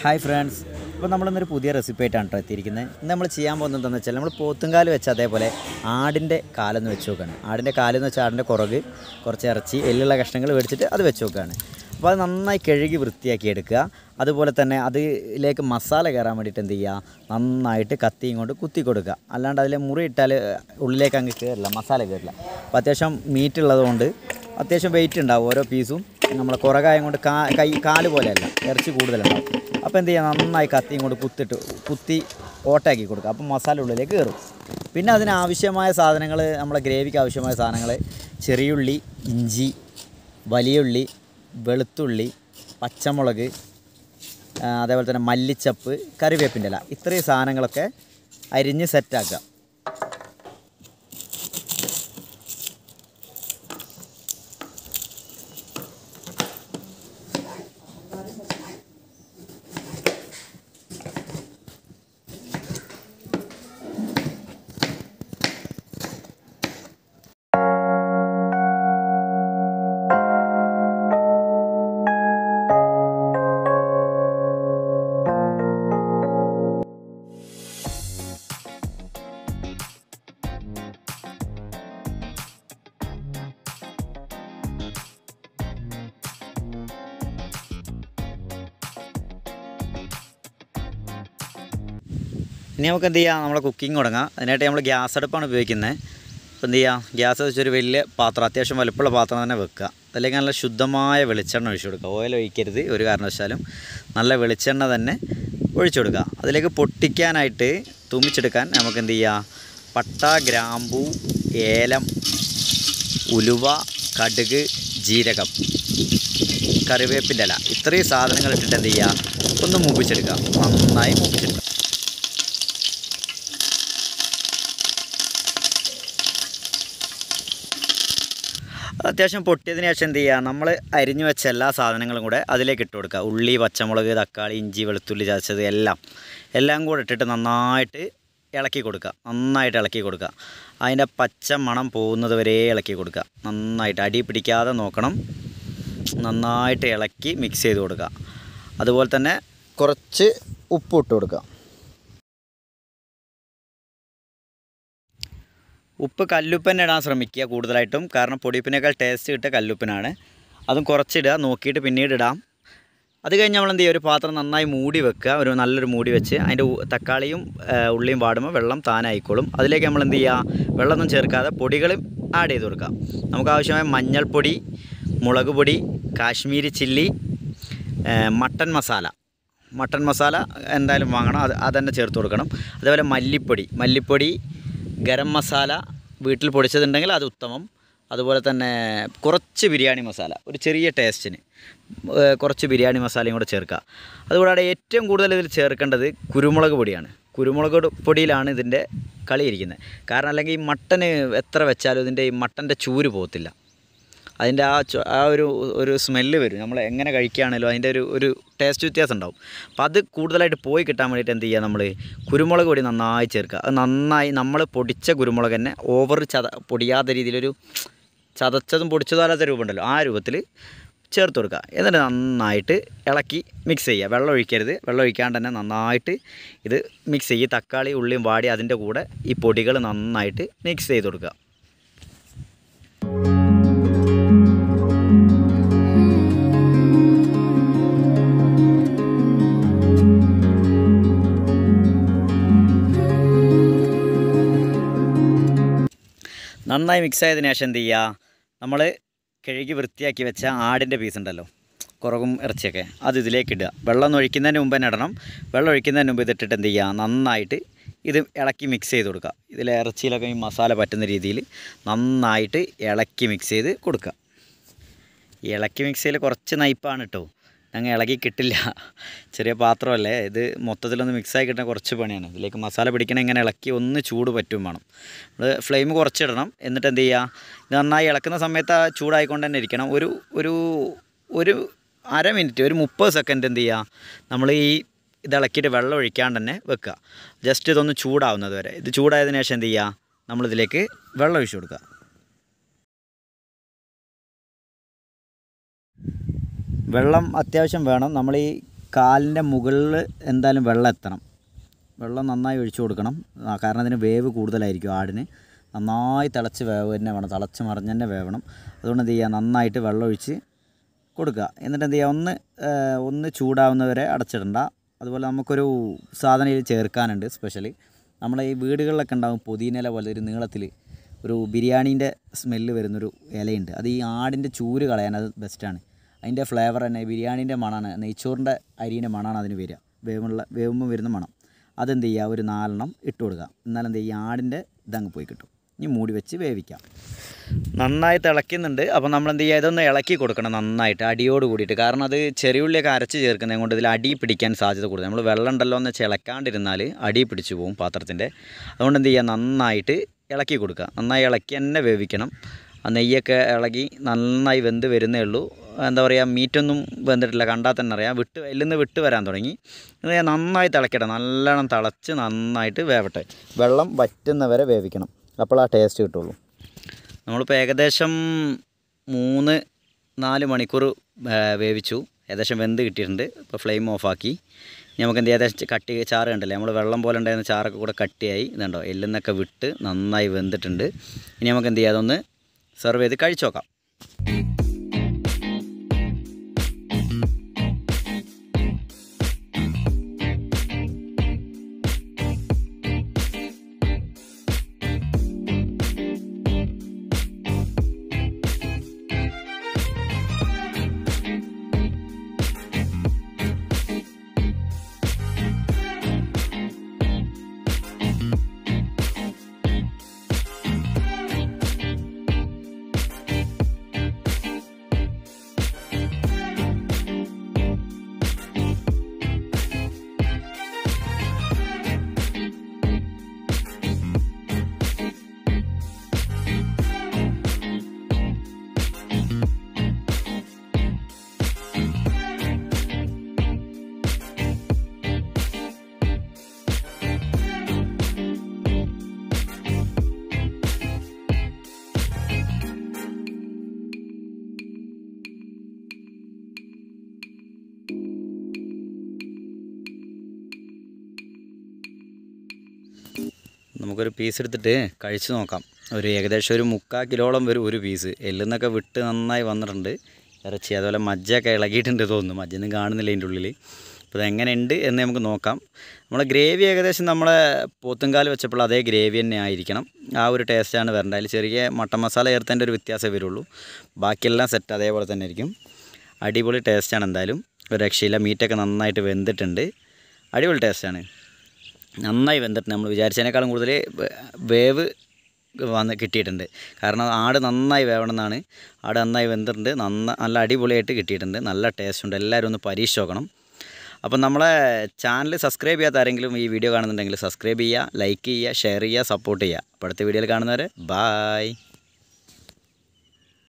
Hi friends, ഇപ്പോൾ നമ്മളിന്നൊരു പുതിയ recipe ആയിട്ടാണ് കേട്ടോ എത്തിയിരിക്കുന്നത്. ഇന്ന് നമ്മൾ ചെയ്യാൻ പോകുന്നത് എന്താണെന്ന് വെച്ചാൽ നമ്മൾ പോത്തുംകാല് വെച്ച് അതേപോലെ ആടിൻ്റെ കാലെന്ന് വെച്ച് നോക്കുകയാണ്. ആടിൻ്റെ കാലെന്ന് വെച്ചാൽ ആടിൻ്റെ കുറക് കുറച്ച് ഇറച്ചി എല്ലുള്ള കഷ്ണങ്ങൾ മേടിച്ചിട്ട് അത് വെച്ച് നോക്കുകയാണ്. അപ്പോൾ അത് നന്നായി കഴുകി വൃത്തിയാക്കി എടുക്കുക. അതുപോലെ തന്നെ അതിലേക്ക് മസാല കയറാൻ വേണ്ടിയിട്ട് എന്ത് ചെയ്യുക, നന്നായിട്ട് കത്തിയും കൊണ്ട് കുത്തി കൊടുക്കുക. അല്ലാണ്ട് അതിൽ മുറി ഇട്ടാൽ ഉള്ളിലേക്ക് അങ്ങ് കയറില്ല, മസാല കയറില്ല. അപ്പോൾ അത്യാവശ്യം മീറ്റ് ഉള്ളതുകൊണ്ട് അത്യാവശ്യം വെയിറ്റ് ഉണ്ടാവും ഓരോ പീസും. നമ്മളെ കുറകായം കൊണ്ട് കാല് പോലെയല്ല, ഇറച്ചി കൂടുതലുണ്ടാവും. അപ്പോൾ എന്ത് ചെയ്യുക, നന്നായി കത്തിയും കൊണ്ട് കുത്തി ഓട്ടാക്കി കൊടുക്കുക. അപ്പം മസാല ഉള്ളിലേക്ക് കയറും. പിന്നെ അതിനാവശ്യമായ സാധനങ്ങൾ, നമ്മളെ ഗ്രേവിക്ക് ആവശ്യമായ സാധനങ്ങൾ: ചെറിയുള്ളി, ഇഞ്ചി, വലിയ ഉള്ളി, വെളുത്തുള്ളി, പച്ചമുളക്, അതേപോലെ തന്നെ മല്ലിച്ചപ്പ്, കറിവേപ്പിൻ്റെ ഇല. ഇത്രയും സാധനങ്ങളൊക്കെ അരിഞ്ഞ് സെറ്റാക്കുക. ഇനി നമുക്ക് എന്ത് ചെയ്യാം, നമ്മളെ കുക്കിംഗ് തുടങ്ങാം. അതിനായിട്ട് നമ്മൾ ഗ്യാസ് അടുപ്പാണ് ഉപയോഗിക്കുന്നത്. അപ്പോൾ എന്ത് ചെയ്യുക, ഗ്യാസ് വെച്ചൊരു വലിയ പാത്രം, അത്യാവശ്യം വലുപ്പമുള്ള പാത്രം തന്നെ വെക്കുക. അതിലേക്ക് നല്ല ശുദ്ധമായ വെളിച്ചെണ്ണ ഒഴിച്ചു കൊടുക്കുക. ഓയിൽ ഒഴിക്കരുത് ഒരു കാരണവശാലും. നല്ല വെളിച്ചെണ്ണ തന്നെ ഒഴിച്ചു കൊടുക്കുക. അതിലേക്ക് പൊട്ടിക്കാനായിട്ട് തുമ്മിച്ചെടുക്കാൻ നമുക്ക് എന്ത് ചെയ്യുക, പട്ട, ഗ്രാമ്പൂ, ഏലം, ഉലുവ, കടുക്, ജീരകം, കറിവേപ്പിൻ്റെ ഇല, ഇത്രയും സാധനങ്ങൾ ഇട്ടിട്ട് എന്ത് ചെയ്യുക, ഒന്ന് മൂപ്പിച്ചെടുക്കുക. നന്നായി മൂപ്പിച്ചെടുക്കുക. അത്യാവശ്യം പൊട്ടിയതിന് ശേഷം എന്ത് ചെയ്യുക, നമ്മൾ അരിഞ്ഞു വെച്ച എല്ലാ സാധനങ്ങളും കൂടെ അതിലേക്ക് ഇട്ട് കൊടുക്കുക. ഉള്ളി, പച്ചമുളക്, തക്കാളി, ഇഞ്ചി, വെളുത്തുള്ളി ചതച്ചത് എല്ലാം കൂടെ ഇട്ടിട്ട് നന്നായിട്ട് ഇളക്കി കൊടുക്കുക. നന്നായിട്ട് ഇളക്കി കൊടുക്കുക. അതിൻ്റെ പച്ച മണം പോകുന്നത് വരെ ഇളക്കി കൊടുക്കുക. നന്നായിട്ട് അടി പിടിക്കാതെ നോക്കണം. നന്നായിട്ട് ഇളക്കി മിക്സ് ചെയ്ത് കൊടുക്കുക. അതുപോലെ തന്നെ കുറച്ച് ഉപ്പ് ഇട്ട് കൊടുക്കുക. ഉപ്പ് കല്ലുപ്പന്നെ ഇടാൻ ശ്രമിക്കുക കൂടുതലായിട്ടും, കാരണം പൊടിയുപ്പിനേക്കാൾ ടേസ്റ്റ് കിട്ടുക കല്ലുപ്പിനാണ്. അതും കുറച്ചിടുക, നോക്കിയിട്ട് പിന്നീട് ഇടാം. അത് കഴിഞ്ഞ് നമ്മൾ എന്ത് ചെയ്യുക, ഒരു പാത്രം നന്നായി മൂടി വെക്കുക. ഒരു നല്ലൊരു മൂടി വെച്ച് അതിൻ്റെ തക്കാളിയും ഉള്ളിയും വാടുമ്പോൾ വെള്ളം താനായിക്കോളും. അതിലേക്ക് നമ്മൾ എന്ത് ചെയ്യുക, വെള്ളമൊന്നും ചേർക്കാതെ പൊടികൾ ആഡ് ചെയ്ത് കൊടുക്കുക. നമുക്ക് ആവശ്യമായ മഞ്ഞൾപ്പൊടി, മുളക് പൊടി, കാശ്മീരി ചില്ലി, മട്ടൻ മസാല എന്തായാലും വാങ്ങണം, അതന്നെ ചേർത്ത് കൊടുക്കണം. അതേപോലെ മല്ലിപ്പൊടി, ഗരം മസാല വീട്ടിൽ പൊടിച്ചതുണ്ടെങ്കിൽ അത് ഉത്തമം. അതുപോലെ തന്നെ കുറച്ച് ബിരിയാണി മസാല, ഒരു ചെറിയ ടേസ്റ്റിന് കുറച്ച് ബിരിയാണി മസാലയും കൂടെ ചേർക്കുക. അതുകൂടാതെ ഏറ്റവും കൂടുതൽ ഇതിൽ ചേർക്കേണ്ടത് കുരുമുളക് പൊടിയാണ്. കുരുമുളക് പൊടിയിലാണ് ഇതിൻ്റെ കളി ഇരിക്കുന്നത്. കാരണം അല്ലെങ്കിൽ ഈ മട്ടന് എത്ര വെച്ചാലും ഇതിൻ്റെ ഈ മട്ടൻ്റെ ചൂര് പോകത്തില്ല. അതിൻ്റെ ആ ഒരു സ്മെല്ല് വരും. നമ്മൾ എങ്ങനെ കഴിക്കുകയാണെങ്കിലും അതിൻ്റെ ഒരു ടേസ്റ്റ് വ്യത്യാസം ഉണ്ടാവും. അപ്പോൾ അത് കൂടുതലായിട്ട് പോയി കിട്ടാൻ വേണ്ടിയിട്ട് എന്ത് ചെയ്യുക, നമ്മൾ കുരുമുളക് പൊടി നന്നായി ചേർക്കുക. അത് നന്നായി നമ്മൾ പൊടിച്ച കുരുമുളക് തന്നെ പൊടിയാത്ത രീതിയിലൊരു ചതച്ചതും പൊടിച്ചതും അല്ലാത്ത രൂപമുണ്ടല്ലോ, ആ രൂപത്തിൽ ചേർത്ത് കൊടുക്കുക. എന്നിട്ട് നന്നായിട്ട് ഇളക്കി മിക്സ് ചെയ്യുക. വെള്ളം ഒഴിക്കരുത്. വെള്ളം ഒഴിക്കാണ്ട് തന്നെ നന്നായിട്ട് ഇത് മിക്സ് ചെയ്യുക. തക്കാളി ഉള്ളിയും വാടി അതിൻ്റെ കൂടെ ഈ പൊടികൾ നന്നായിട്ട് മിക്സ് ചെയ്ത് കൊടുക്കുക. നന്നായി മിക്സ് ആയതിനു ശേഷം എന്ത് ചെയ്യുക, നമ്മൾ കഴുകി വൃത്തിയാക്കി വെച്ച ആടിൻ്റെ പീസ് ഉണ്ടല്ലോ, കുറവും ഇറച്ചിയൊക്കെ, അത് ഇതിലേക്ക് ഇടുക. വെള്ളം ഒഴിക്കുന്നതിന് മുമ്പ് തന്നെ ഇടണം. വെള്ളം ഒഴിക്കുന്നതിന് മുമ്പ് ഇതിട്ടിട്ട് എന്ത് ചെയ്യുക, നന്നായിട്ട് ഇത് ഇളക്കി മിക്സ് ചെയ്ത് കൊടുക്കുക. ഇതിൽ ഇറച്ചിയിലൊക്കെ ഈ മസാല പറ്റുന്ന രീതിയിൽ നന്നായിട്ട് ഇളക്കി മിക്സ് ചെയ്ത് കൊടുക്കുക. ഇളക്കി മിക്സ് ചെയ്യൽ കുറച്ച് നയിപ്പാണ് കേട്ടോ, ഞങ്ങൾ ഇളകി കിട്ടില്ല. ചെറിയ പാത്രമല്ലേ ഇത്, മൊത്തത്തിലൊന്ന് മിക്സായി കിട്ടാൻ കുറച്ച് പണിയാണ്. ഇതിലേക്ക് മസാല പിടിക്കണം. ഇങ്ങനെ ഇളക്കി ഒന്ന് ചൂട് പറ്റും വേണം. നമ്മൾ ഫ്ലെയിം കുറച്ചിടണം. എന്നിട്ട് എന്ത് ചെയ്യുക, ഇത് നന്നായി ഇളക്കുന്ന സമയത്ത് ആ ചൂടായിക്കൊണ്ട് തന്നെ ഇരിക്കണം. ഒരു അര മിനിറ്റ്, ഒരു 30 സെക്കൻഡ് എന്ത് ചെയ്യുക, നമ്മൾ ഇത് ഇളക്കിയിട്ട് വെള്ളം ഒഴിക്കാണ്ട് തന്നെ വെക്കുക. ജസ്റ്റ് ഇതൊന്ന് ചൂടാവുന്നത് വരെ. ഇത് ചൂടായതിനു ശേഷം എന്ത് ചെയ്യുക, നമ്മളിതിലേക്ക് വെള്ളം ഒഴിച്ചു കൊടുക്കുക. വെള്ളം അത്യാവശ്യം വേണം. നമ്മൾ ഈ കാലിൻ്റെ മുകളിൽ എന്തായാലും വെള്ളം എത്തണം. വെള്ളം നന്നായി ഒഴിച്ചു കൊടുക്കണം. കാരണം അതിന് വേവ് കൂടുതലായിരിക്കും. ആടിന് നന്നായി തിളച്ച് വേവ് തന്നെ വേണം, തിളച്ച് മറിഞ്ഞ് തന്നെ വേവണം. അതുകൊണ്ട് എന്ത് ചെയ്യുക, നന്നായിട്ട് വെള്ളം ഒഴിച്ച് കൊടുക്കുക. എന്നിട്ട് എന്ത് ചെയ്യുക, ഒന്ന് ചൂടാവുന്നവരെ അടച്ചിടണ്ട. അതുപോലെ നമുക്കൊരു സാധനം ഇതിൽ ചേർക്കാനുണ്ട് സ്പെഷ്യലി. നമ്മളെ ഈ വീടുകളിലൊക്കെ ഉണ്ടാകും പുതിന ഇല പോലെ ഒരു നീളത്തിൽ ഒരു ബിരിയാണീൻ്റെ സ്മെല്ല് വരുന്നൊരു ഇലയുണ്ട്. അത് ഈ ആടിൻ്റെ ചൂര് കളയാൻ അത് ബെസ്റ്റാണ്. അതിൻ്റെ ഫ്ലേവർ തന്നെ ബിരിയാണീൻ്റെ മണമാണ്, നെയ്ച്ചോറിൻ്റെ അരീൻ്റെ മണമാണ് അതിന് വരിക, വേവുമ്പോൾ വരുന്ന മണം. അതെന്ത് ചെയ്യുക, ഒരു 4 എണ്ണം ഇട്ട് കൊടുക്കുക. എന്നാലെന്ത് ചെയ്യുക, ആടിൻ്റെ ഇതങ്ങ് പോയി കിട്ടും. ഇനി മൂടി വെച്ച് വേവിക്കാം. നന്നായി തിളയ്ക്കുന്നുണ്ട്. അപ്പോൾ നമ്മളെന്ത് ചെയ്യുക, ഇതൊന്ന് ഇളക്കി കൊടുക്കണം നന്നായിട്ട് അടിയോട് കൂടിയിട്ട്. കാരണം അത് ചെറിയുള്ളിയൊക്കെ അരച്ച് ചേർക്കുന്നത് കൊണ്ട് ഇതിൽ അടി പിടിക്കാൻ സാധ്യത കൂടുതൽ. നമ്മൾ വെള്ളം ഉണ്ടല്ലോ എന്ന് ഇളക്കാണ്ടിരുന്നാൽ അടി പിടിച്ചു പോകും പാത്രത്തിൻ്റെ. അതുകൊണ്ട് എന്ത് ചെയ്യുക, നന്നായിട്ട് ഇളക്കി കൊടുക്കുക. നന്നായി ഇളക്കി തന്നെ വേവിക്കണം. ആ നെയ്യൊക്കെ ഇളകി നന്നായി വെന്ത് വരുന്നേ ഉള്ളൂ. എന്താ പറയുക, മീറ്റൊന്നും വെന്തിട്ടില്ല, കണ്ടാൽ തന്നെ അറിയാം. എല്ലിന്ന് വിട്ട് വരാൻ തുടങ്ങി. നന്നായി തിളക്കട്ടെ, നല്ലോണം തിളച്ച് നന്നായിട്ട് വേവട്ടെ. വെള്ളം വറ്റുന്നവരെ വേവിക്കണം, അപ്പോൾ ആ ടേസ്റ്റ് കിട്ടുള്ളൂ. നമ്മളിപ്പോൾ ഏകദേശം 3-4 മണിക്കൂർ വേവിച്ചു. ഏകദേശം വെന്ത് കിട്ടിയിട്ടുണ്ട്. ഇപ്പോൾ ഫ്ലെയിം ഓഫാക്കി. ഇനി നമുക്ക് എന്ത് ഏകദേശം കട്ടി ചാറ് കണ്ടല്ലേ, നമ്മൾ വെള്ളം പോലെ ഉണ്ടായിരുന്ന ചാറൊക്കെ കൂടെ കട്ടിയായി. ഇതുണ്ടോ, എല്ലിന്നൊക്കെ വിട്ട് നന്നായി വെന്തിട്ടുണ്ട്. ഇനി നമുക്ക് എന്ത് ചെയ്യാം, അതൊന്ന് സെർവ് ചെയ്ത് കഴിച്ചു നോക്കാം. നമുക്കൊരു പീസ് എടുത്തിട്ട് കഴിച്ച് നോക്കാം. ഏകദേശം ഒരു 3/4 കിലോളം വരും ഒരു പീസ്. എല്ലിന്നൊക്കെ വിട്ട് നന്നായി വന്നിട്ടുണ്ട് ഇറച്ചി. അതുപോലെ മജ്ജയൊക്കെ ഇളകിയിട്ടുണ്ട് തോന്നുന്നു. മജ്ജയൊന്നും കാണുന്നില്ല അതിൻ്റെ ഉള്ളിൽ. അപ്പോൾ അതെങ്ങനെയുണ്ട് എന്ന് നമുക്ക് നോക്കാം. നമ്മളെ ഗ്രേവി ഏകദേശം നമ്മളെ പോത്തുംകാൽ വെച്ചപ്പോൾ അതേ ഗ്രേവി തന്നെ ആയിരിക്കണം. ആ ഒരു ടേസ്റ്റാണ് വരേണ്ടത്. അതിൽ ചെറിയ മട്ടൻ മസാല ചേർത്തതിൻ്റെ ഒരു വ്യത്യാസമേ വരുള്ളൂ. ബാക്കിയെല്ലാം സെറ്റ് അതേപോലെ തന്നെ ആയിരിക്കും. അടിപൊളി ടേസ്റ്റാണ്. എന്തായാലും ഒരു രക്ഷയില്ല. മീറ്റൊക്കെ നന്നായിട്ട് വെന്തിട്ടുണ്ട്. അടിപൊളി ടേസ്റ്റാണ്. നന്നായി വെന്തിട്ടുണ്ട്. നമ്മൾ വിചാരിച്ചതിനേക്കാളും കൂടുതൽ വേവ് കിട്ടിയിട്ടുണ്ട്. കാരണം ആട് നന്നായി വേവണമെന്നാണ്. ആട് നന്നായി വെന്തിട്ടുണ്ട്. നല്ല അടിപൊളിയായിട്ട് കിട്ടിയിട്ടുണ്ട്. നല്ല ടേസ്റ്റ് ഉണ്ട്. എല്ലാവരും ഒന്ന് പരീക്ഷിച്ച് നോക്കണം. അപ്പം നമ്മളെ ചാനൽ സബ്സ്ക്രൈബ് ചെയ്യാത്ത ആരെങ്കിലും ഈ വീഡിയോ കാണുന്നുണ്ടെങ്കിൽ സബ്സ്ക്രൈബ് ചെയ്യുക, ലൈക്ക് ചെയ്യുക, ഷെയർ ചെയ്യുക, സപ്പോർട്ട് ചെയ്യുക. അപ്പോൾ അടുത്ത വീഡിയോയിൽ കാണുന്നവരെ ബായ്.